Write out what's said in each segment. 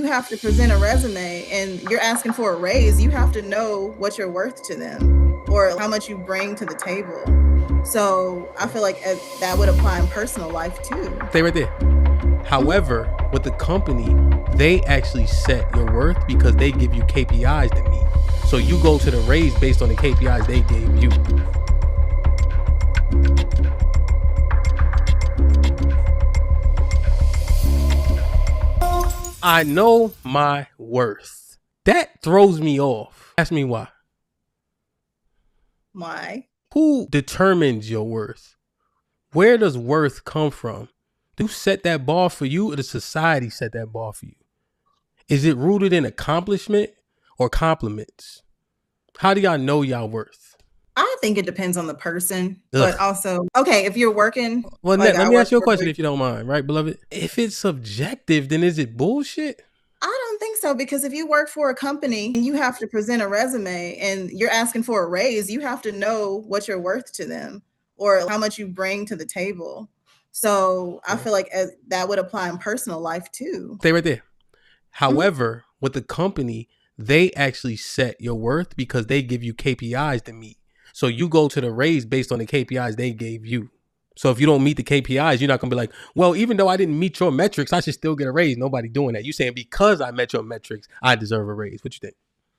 you have to present a resume and you're asking for a raise, you have to know what you're worth to them or how much you bring to the table. So I feel like that would apply in personal life too. Stay right there. However, with the company, they actually set your worth because they give you KPIs to meet. So you go to the raise based on the KPIs they gave you. I know my worth. That throws me off. Ask me why. Why? Who determines your worth? Where does worth come from? Do you set that bar for you or does society set that bar for you? Is it rooted in accomplishment or compliments? How do y'all know y'all worth? I think it depends on the person, Ugh. but also, okay, if you're working. Well, like let I me work ask you a for question free- if you don't mind, right, beloved? If it's subjective, then is it bullshit? I don't think so, because if you work for a company and you have to present a resume and you're asking for a raise, you have to know what you're worth to them or how much you bring to the table. So I feel like that would apply in personal life too. Stay right there. However, with the company, they actually set your worth because they give you KPIs to meet. So you go to the raise based on the KPIs they gave you. So if you don't meet the KPIs, you're not going to be like, well, even though I didn't meet your metrics, I should still get a raise. Nobody doing that. You saying because I met your metrics, I deserve a raise. What you think?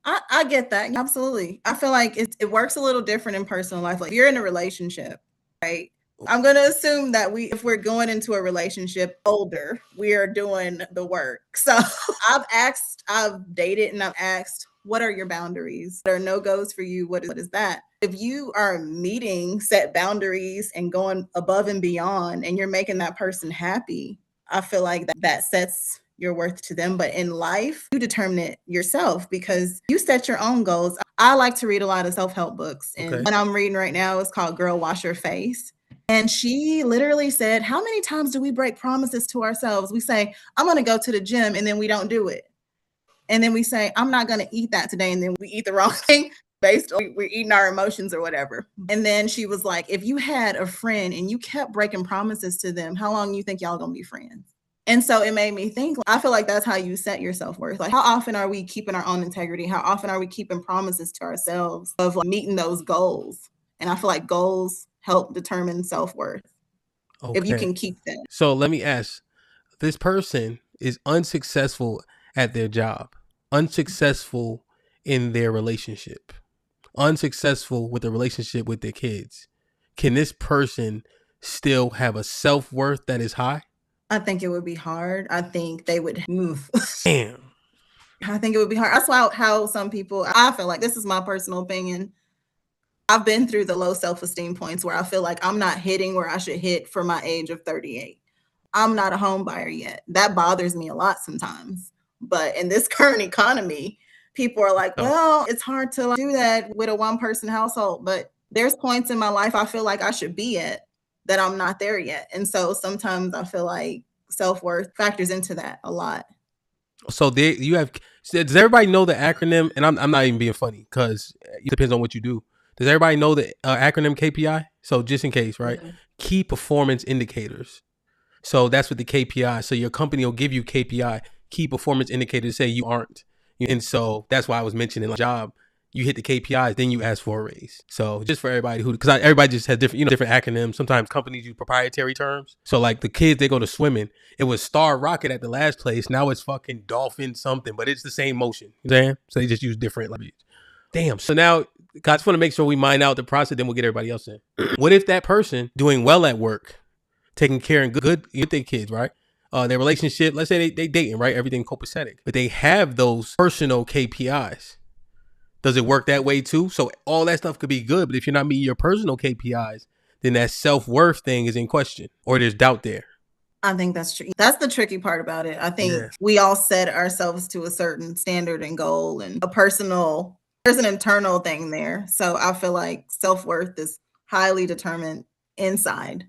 I get that. Absolutely. I feel like it works a little different in personal life. Like if you're in a relationship, right? I'm going to assume that if we're going into a relationship older, we are doing the work. So I've dated and I've asked, what are your boundaries? There are no-goes for you. What is that? If you are meeting set boundaries and going above and beyond and you're making that person happy, I feel like that sets your worth to them. But in life, you determine it yourself because you set your own goals. I like to read a lot of self-help books. And Okay. what I'm reading right now is called Girl Wash Your Face. And she literally said, how many times do we break promises to ourselves? We say, I'm going to go to the gym, and then we don't do it. And then we say, I'm not going to eat that today. And then we eat the wrong thing based on we're eating our emotions or whatever. And then she was like, if you had a friend and you kept breaking promises to them, how long you think y'all going to be friends? And so it made me think, I feel like that's how you set your self-worth. Like, how often are we keeping our own integrity? How often are we keeping promises to ourselves of like meeting those goals? And I feel like goals help determine self-worth. Okay. If you can keep that. So let me ask, this person is unsuccessful at their job, unsuccessful in their relationship, unsuccessful with the relationship with their kids. Can this person still have a self-worth that is high? I think it would be hard. I think they would move. Damn. I think it would be hard. That's why how some people, I feel like, this is my personal opinion, I've been through the low self-esteem points where I feel like I'm not hitting where I should hit for my age of 38. I'm not a home buyer yet. That bothers me a lot sometimes. But in this current economy, people are like, well, it's hard to do that with a one-person household. But there's points in my life I feel like I should be at that I'm not there yet. And so sometimes I feel like self-worth factors into that a lot. So there you have. Does everybody know the acronym? And I'm not even being funny because it depends on what you do. Does everybody know the acronym KPI? So just in case, right? Mm-hmm. Key performance indicators. So that's what the KPI. So your company will give you KPI, key performance indicators, say you aren't. And so that's why I was mentioning like job. You hit the KPIs, then you ask for a raise. So just for everybody because everybody just has different, different acronyms. Sometimes companies use proprietary terms. So like the kids, they go to swimming. It was Star Rocket at the last place. Now it's fucking Dolphin something, but it's the same motion. You know what I'm saying? So they just use different language. Damn. So now, I just want to make sure we mine out the process, then we'll get everybody else in. What if that person doing well at work, taking care and good with their kids, right? Their relationship, let's say they dating, right? Everything copacetic. But they have those personal KPIs. Does it work that way too? So all that stuff could be good, but if you're not meeting your personal KPIs, then that self-worth thing is in question or there's doubt there. I think that's true. That's the tricky part about it. I think we all set ourselves to a certain standard and goal and there's an internal thing there. So I feel like self-worth is highly determined inside.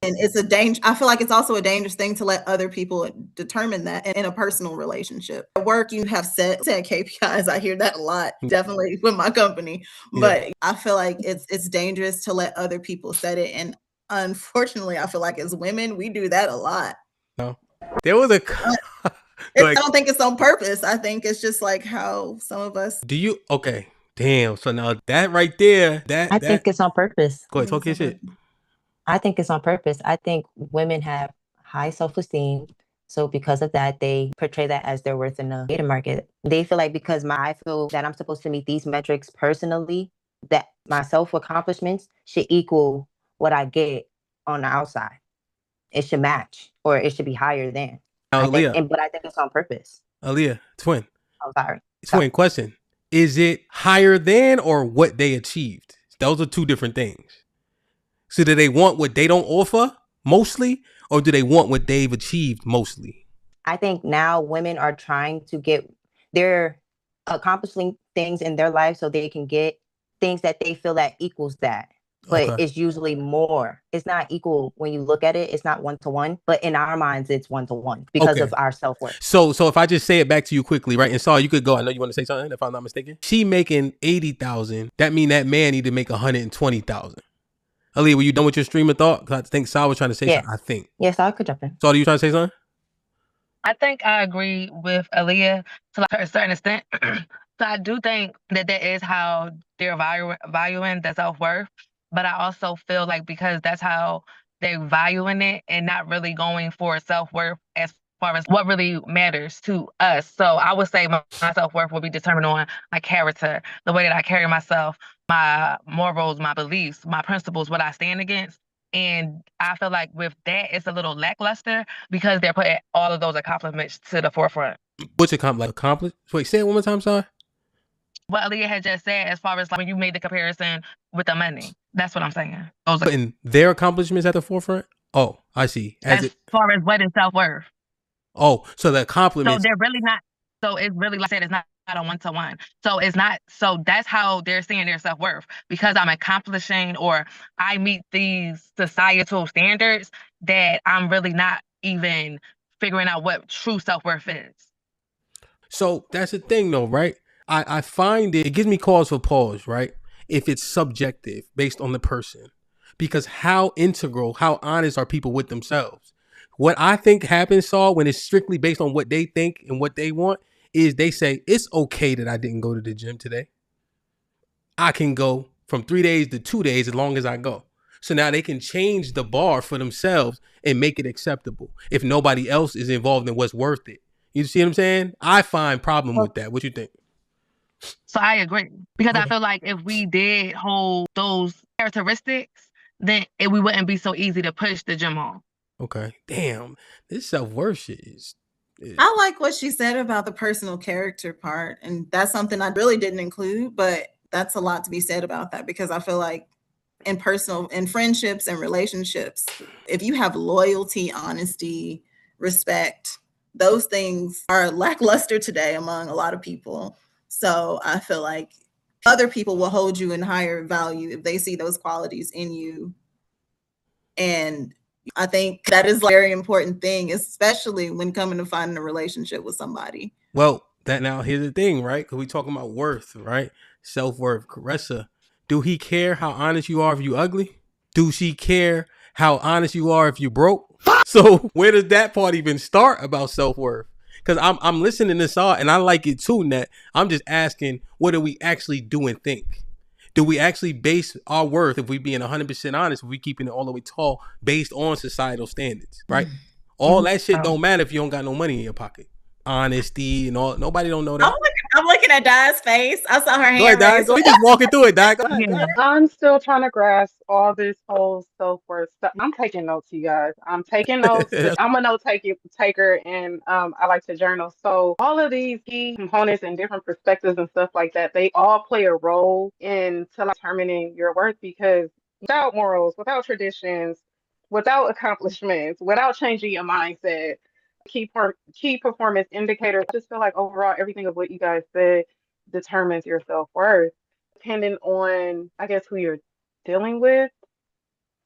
And it's a danger. I feel like it's also a dangerous thing to let other people determine that in a personal relationship. At work, you have set KPIs. I hear that a lot, definitely with my company. But I feel like it's dangerous to let other people set it. And unfortunately, I feel like as women, we do that a lot. No, there was a I don't think it's on purpose. I think it's just like how some of us. Do you? Okay. Damn. So now that right there, I think it's on purpose. Go ahead, talk your shit. I think it's on purpose. I think women have high self-esteem. So because of that, they portray that as their worth in the dating market. They feel like because I feel that I'm supposed to meet these metrics personally, that my self-accomplishments should equal what I get on the outside. It should match, or it should be higher than. But I think it's on purpose. Aaliyah, twin. I'm sorry. Twin, question. Is it higher than or what they achieved? Those are two different things. So do they want what they don't offer mostly, or do they want what they've achieved mostly? I think now women are trying to they're accomplishing things in their life so they can get things that they feel that equals that. But it's usually more. It's not equal when you look at it. It's not 1-to-1. But in our minds, it's 1-to-1 because of our self-worth. So if I just say it back to you quickly, right? And Saul, you could go. I know you want to say something, if I'm not mistaken. She making 80,000. That mean that man need to make 120,000. Aaliyah, were you done with your stream of thought? Because I think Saul was trying to say something. I think. Yes, I could jump in. Saul, are you trying to say something? I think I agree with Aaliyah to like a certain extent. So I do think that is how they're valuing the self-worth. But I also feel like because that's how they're valuing it and not really going for self-worth as far as what really matters to us. So I would say my self-worth will be determined on my character, the way that I carry myself, my morals, my beliefs, my principles, what I stand against. And I feel like with that, it's a little lackluster because they're putting all of those accomplishments to the forefront. What's accomplish? Wait, say it one more time, sorry. What Aaliyah had just said, as far as like when you made the comparison with the money, that's what I'm saying. Putting their accomplishments at the forefront. Oh, I see. As far as what is self-worth. Oh, so the accomplishments. So they're really not. So it's really, like I said, it's not a 1-to-1. So it's not. So that's how they're seeing their self-worth, because I'm accomplishing or I meet these societal standards that I'm really not even figuring out what true self-worth is. So that's the thing, though, right? I find it gives me cause for pause, right? If it's subjective based on the person, because how integral, how honest are people with themselves? What I think happens, Saul, when it's strictly based on what they think and what they want, is they say, it's okay that I didn't go to the gym today. I can go from 3 days to 2 days as long as I go. So now they can change the bar for themselves and make it acceptable if nobody else is involved in what's worth it. You see what I'm saying? I find problem with that. What you think? So I agree, because I feel like if we did hold those characteristics, then we wouldn't be so easy to push the gym on. Okay. Damn, this self-worth shit is. I like what she said about the personal character part. And that's something I really didn't include, but that's a lot to be said about that, because I feel like in friendships and relationships, if you have loyalty, honesty, respect, those things are lackluster today among a lot of people. So I feel like other people will hold you in higher value if they see those qualities in you. And I think that is a very important thing, especially when coming to finding a relationship with somebody. Well, now here's the thing, right? Because we talking about worth, right? Self-worth. Caressa, do he care how honest you are if you ugly? Do she care how honest you are if you broke? So where does that part even start about self-worth? Because I'm listening to this all, and I like it too, Net. I'm just asking, what do we actually do and think? Do we actually base our worth, if we being 100% honest, if we keeping it all the way tall, based on societal standards, right? All that shit don't matter if you don't got no money in your pocket. Honesty and all, nobody don't know that. I'm looking at Di's face. I saw her hand. Go ahead, Di. We just walking through it, Di. Go ahead. Yeah. I'm still trying to grasp all this whole self-worth stuff. I'm taking notes, you guys. I'm taking notes. I'm a note taker, and I like to journal. So all of these key components and different perspectives and stuff like that, they all play a role in determining your worth, because without morals, without traditions, without accomplishments, without changing your mindset, key performance indicators, I just feel like overall everything of what you guys said determines your self-worth, depending on, I guess, who you're dealing with.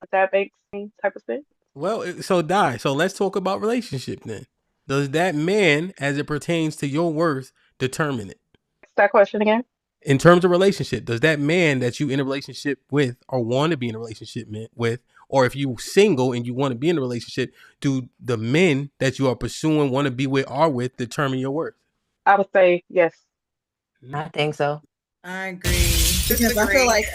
If that makes any type of sense. Well, so Di, so let's talk about relationship then. Does that man, as it pertains to your worth, determine it? What's that question again? In terms of relationship, does that man that you in a relationship with or want to be in a relationship with Or if you single and you want to be in a relationship, do the men that you are pursuing, want to be with, are with, determine your worth? I would say yes. I think so. I agree because I feel like